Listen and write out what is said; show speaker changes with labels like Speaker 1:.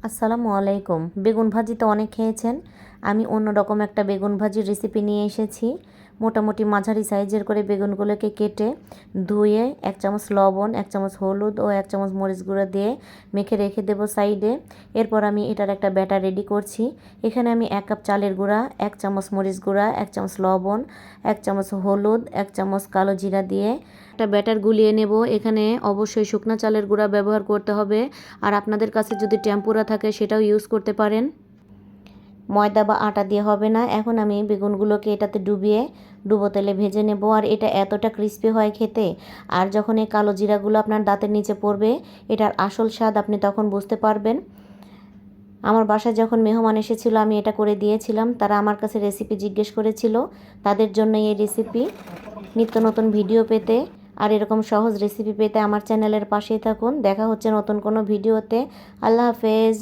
Speaker 1: আসসালামু আলাইকুম। বেগুন ভাজি তো অনেক খেয়েছেন। আমি অন্যরকম একটা বেগুন ভাজির রেসিপি নিয়ে এসেছি। মোটামুটি মাঝারি সাইজের করে বেগুনগুলোকে কেটে ধুয়ে 1 চামচ লবণ, 1 চামচ হলুদ ও 1 চামচ মরিচ গুঁড়ো দিয়ে মেখে রেখে দেব সাইডে। এরপর আমি এটার একটা ব্যাটার রেডি করছি। এখানে আমি 1 কাপ চালের গুঁড়া, 1 চামচ মরিচ গুঁড়া, 1 চামচ লবণ, 1 চামচ হলুদ, 1 চামচ কালো জিরা দিয়ে একটা ব্যাটার গুলিয়ে নেব। এখানে অবশ্যই শুকনা চালের গুঁড়া ব্যবহার করতে হবে। আর আপনাদের কাছে যদি টেম্পুরা থাকে সেটাও ইউজ করতে পারেন। ময়দা বা আটা দিয়ে হবে না। এখন আমি বেগুনগুলোকে এটাতে ডুবো তেলে ভেজে নেব। আর এটা এতটা ক্রিস্পি হয় খেতে। আর যখন এই কালো জিরাগুলো আপনার দাঁতের নিচে পড়বে, এটার আসল স্বাদ আপনি তখন বুঝতে পারবেন। আমার বাসায় যখন মেহমান এসেছিল আমি এটা করে দিয়েছিলাম। তারা আমার কাছে রেসিপি জিজ্ঞেস করেছিল। তাদের জন্য এই রেসিপি। নিত্য নতুন ভিডিও পেতে আর এরকম সহজ রেসিপি পেতে আমার চ্যানেলের পাশেই থাকুন। দেখা হচ্ছে নতুন কোনো ভিডিওতে। আল্লাহ হাফেজ।